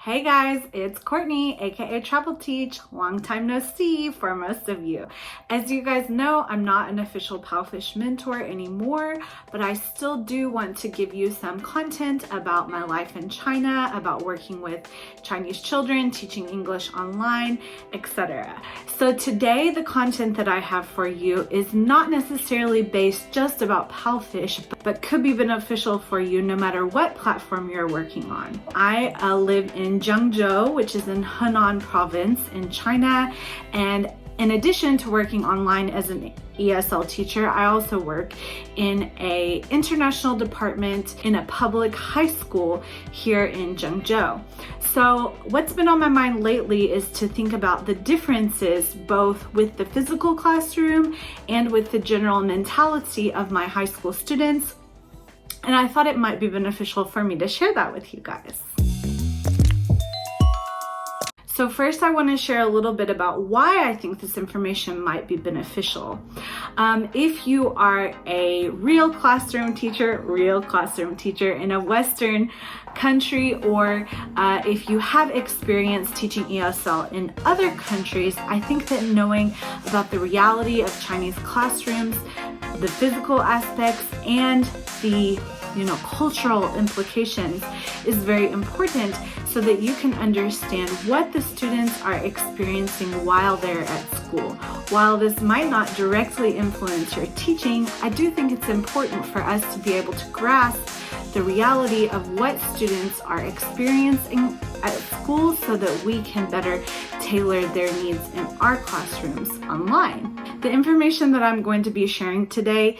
Hey guys, it's Courtney AKA Travel Teach. Long time no see for most of you. As you guys know, I'm not an official PalFish mentor anymore, but I still do want to give you some content about my life in China, about working with Chinese children, teaching English online, etc. So today the content that I have for you is not necessarily based just about PalFish, but could be beneficial for you no matter what platform you're working on. I live in Zhengzhou, which is in Henan province in China, and in addition to working online as an ESL teacher, I also work in an international department in a public high school here in Zhengzhou. So what's been on my mind lately is to think about the differences both with the physical classroom and with the general mentality of my high school students. And I thought it might be beneficial for me to share that with you guys. So first I want to share a little bit about why I think this information might be beneficial. If you are a real classroom teacher in a Western country, or if you have experience teaching ESL in other countries, I think that knowing about the reality of Chinese classrooms, the physical aspects, and the cultural implications is very important so that you can understand what the students are experiencing while they're at school. While this might not directly influence your teaching, I do think it's important for us to be able to grasp the reality of what students are experiencing at school so that we can better tailor their needs in our classrooms online. The information that I'm going to be sharing today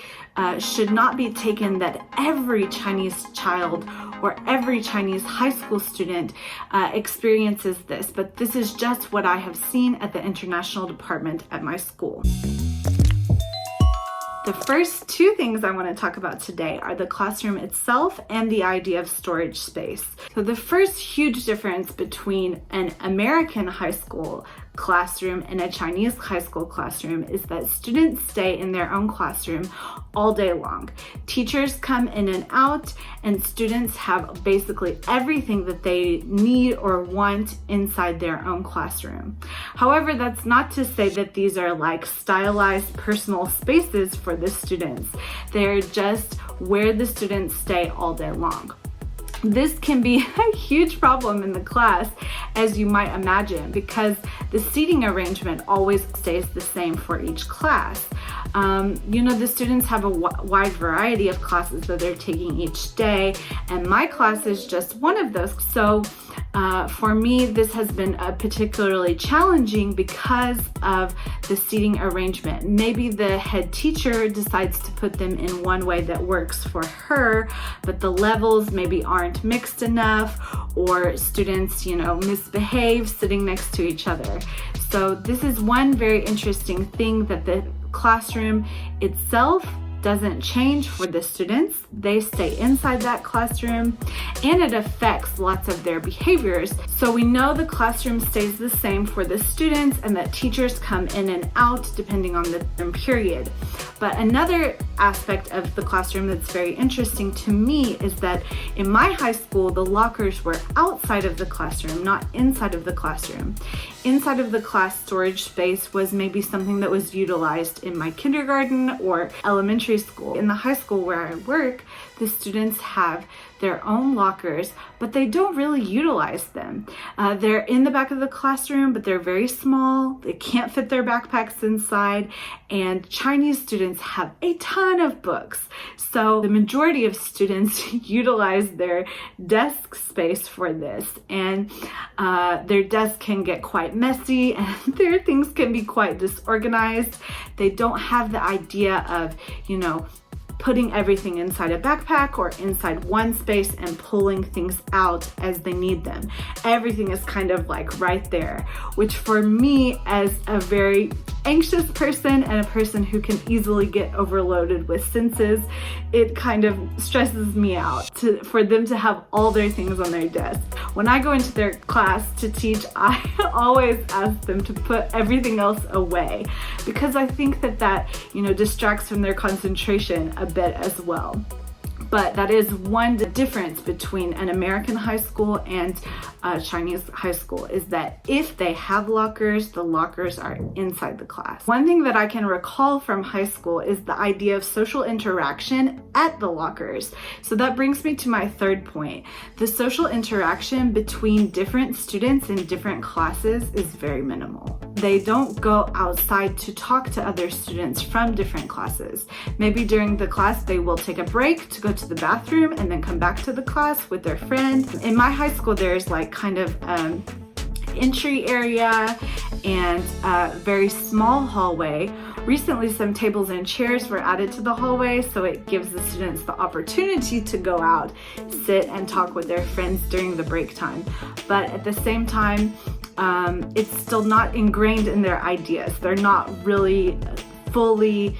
should not be taken that every Chinese child or every Chinese high school student experiences this, but this is just what I have seen at the international department at my school. The first two things I want to talk about today are the classroom itself and the idea of storage space. So the first huge difference between an American high school classroom and a Chinese high school classroom is that students stay in their own classroom all day long. Teachers come in and out, and students have basically everything that they need or want inside their own classroom. However, that's not to say that these are like stylized personal spaces for the students. They're just where the students stay all day long. This can be a huge problem in the class, as you might imagine, because the seating arrangement always stays the same for each class. The students have a wide variety of classes that they're taking each day, and my class is just one of those. So for me, this has been particularly challenging because of the seating arrangement. Maybe the head teacher decides to put them in one way that works for her, but the levels maybe aren't mixed enough, or students, misbehave sitting next to each other. So this is one very interesting thing, that the classroom itself doesn't change for the students. They stay inside that classroom, and it affects lots of their behaviors. So we know the classroom stays the same for the students, and that teachers come in and out depending on the period. But another aspect of the classroom that's very interesting to me is that in my high school, the lockers were outside of the classroom, not inside of the classroom. Inside of the class storage space was maybe something that was utilized in my kindergarten or elementary school. In the high school where I work, the students have their own lockers, but they don't really utilize them. They're in the back of the classroom, but they're very small. They can't fit their backpacks inside, and Chinese students have a ton of books. So the majority of students utilize their desk space for this, and their desk can get quite messy, and their things can be quite disorganized. They don't have the idea of, putting everything inside a backpack or inside one space and pulling things out as they need them. Everything is kind of like right there, which for me, as a very anxious person and a person who can easily get overloaded with senses, it kind of stresses me out for them to have all their things on their desk. When I go into their class to teach, I always ask them to put everything else away, because I think that distracts from their concentration a bit as well. But that is one difference between an American high school and a Chinese high school, is that if they have lockers, the lockers are inside the class. One thing that I can recall from high school is the idea of social interaction at the lockers. So that brings me to my third point. The social interaction between different students in different classes is very minimal. They don't go outside to talk to other students from different classes. Maybe during the class they will take a break to go to the bathroom and then come back to the class with their friend. In my high school, there's like kind of entry area and a very small hallway. Recently, some tables and chairs were added to the hallway, so it gives the students the opportunity to go out, sit and talk with their friends during the break time. But at the same time, it's still not ingrained in their ideas. They're not really fully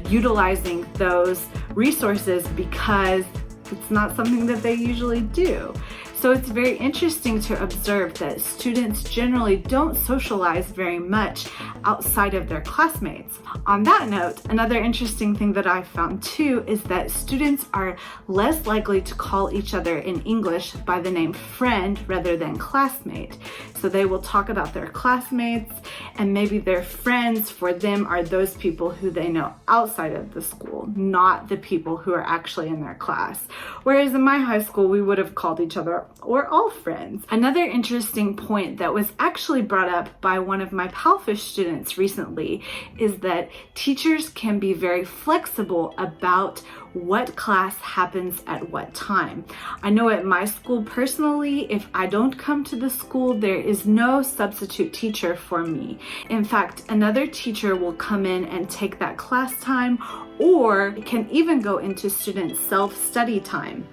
utilizing those resources because it's not something that they usually do. So it's very interesting to observe that students generally don't socialize very much outside of their classmates. On that note, another interesting thing that I found too is that students are less likely to call each other in English by the name friend rather than classmate. So they will talk about their classmates, and maybe their friends for them are those people who they know outside of the school, not the people who are actually in their class. Whereas in my high school, we would have called each other or all friends. Another interesting point that was actually brought up by one of my PalFish students recently is that teachers can be very flexible about what class happens at what time. I know at my school personally, if I don't come to the school, there is no substitute teacher for me. In fact, another teacher will come in and take that class time, or can even go into student self-study time.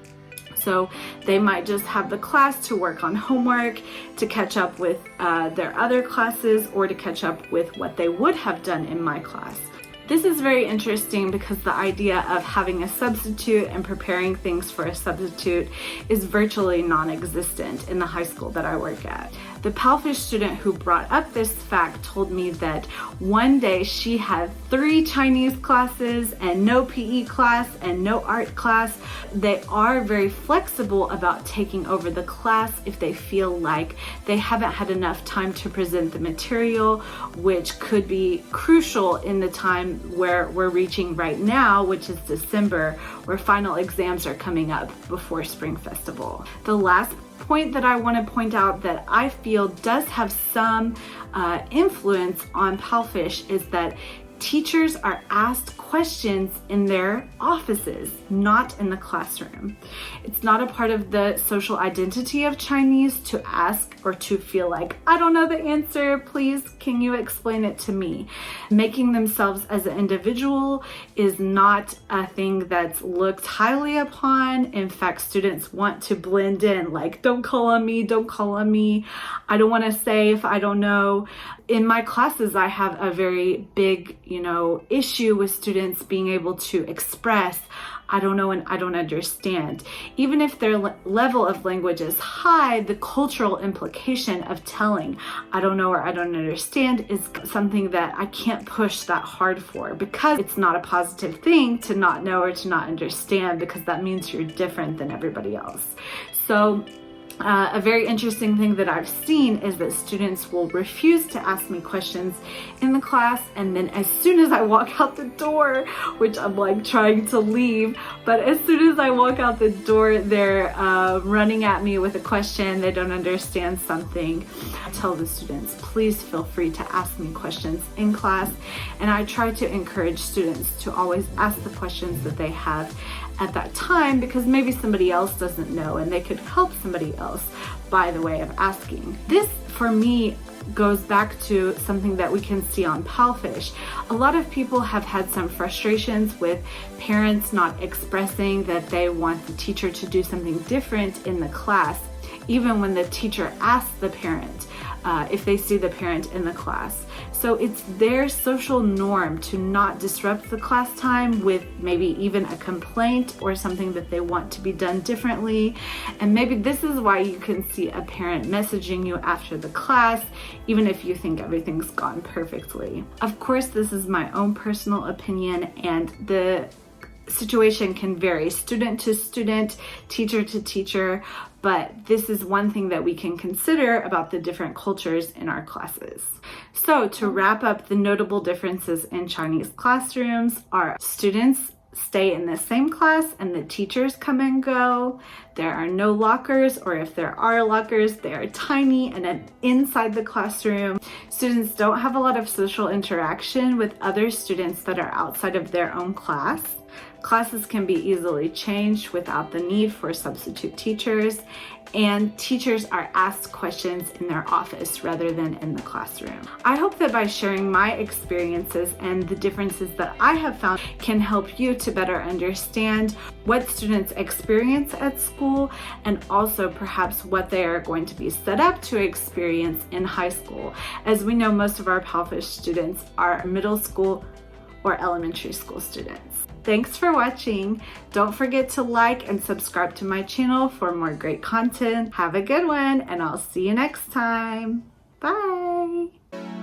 So they might just have the class to work on homework, to catch up with their other classes, or to catch up with what they would have done in my class. This is very interesting because the idea of having a substitute and preparing things for a substitute is virtually non-existent in the high school that I work at. The PalFish student who brought up this fact told me that one day she had 3 Chinese classes and no PE class and no art class. They are very flexible about taking over the class if they feel like they haven't had enough time to present the material, which could be crucial in the time where we're reaching right now, which is December, where final exams are coming up before Spring Festival. The last point that I want to point out that I feel does have some influence on PalFish is that teachers are asked questions in their offices, not in the classroom. It's not a part of the social identity of Chinese to ask or to feel like, I don't know the answer, please, can you explain it to me? Making themselves as an individual is not a thing that's looked highly upon. In fact, students want to blend in, like, don't call on me, don't call on me. I don't want to say if I don't know. In my classes, I have a very big, issue with students being able to express, I don't know and I don't understand. Even if their level of language is high, the cultural implication of telling, I don't know or I don't understand is something that I can't push that hard for, because it's not a positive thing to not know or to not understand, because that means you're different than everybody else. So a very interesting thing that I've seen is that students will refuse to ask me questions in the class, and then as soon as I walk out the door, which I'm like trying to leave, but as soon as I walk out the door, they're running at me with a question, they don't understand something. I tell the students, please feel free to ask me questions in class, and I try to encourage students to always ask the questions that they have at that time, because maybe somebody else doesn't know and they could help somebody else by the way of asking. This, for me, goes back to something that we can see on PalFish. A lot of people have had some frustrations with parents not expressing that they want the teacher to do something different in the class, even when the teacher asks the parent if they see the parent in the class. So it's their social norm to not disrupt the class time with maybe even a complaint or something that they want to be done differently. And maybe this is why you can see a parent messaging you after the class, even if you think everything's gone perfectly. Of course, this is my own personal opinion, and the situation can vary student to student, teacher to teacher, but this is one thing that we can consider about the different cultures in our classes. So to wrap up the notable differences in Chinese classrooms, our students stay in the same class and the teachers come and go. There are no lockers, or if there are lockers, they are tiny and inside the classroom. Students don't have a lot of social interaction with other students that are outside of their own class. Classes can be easily changed without the need for substitute teachers, and teachers are asked questions in their office rather than in the classroom. I hope that by sharing my experiences and the differences that I have found can help you to better understand what students experience at school, and also perhaps what they are going to be set up to experience in high school. As we know, most of our PalFish students are middle school or elementary school students. Thanks for watching. Don't forget to like and subscribe to my channel for more great content. Have a good one, and I'll see you next time. Bye.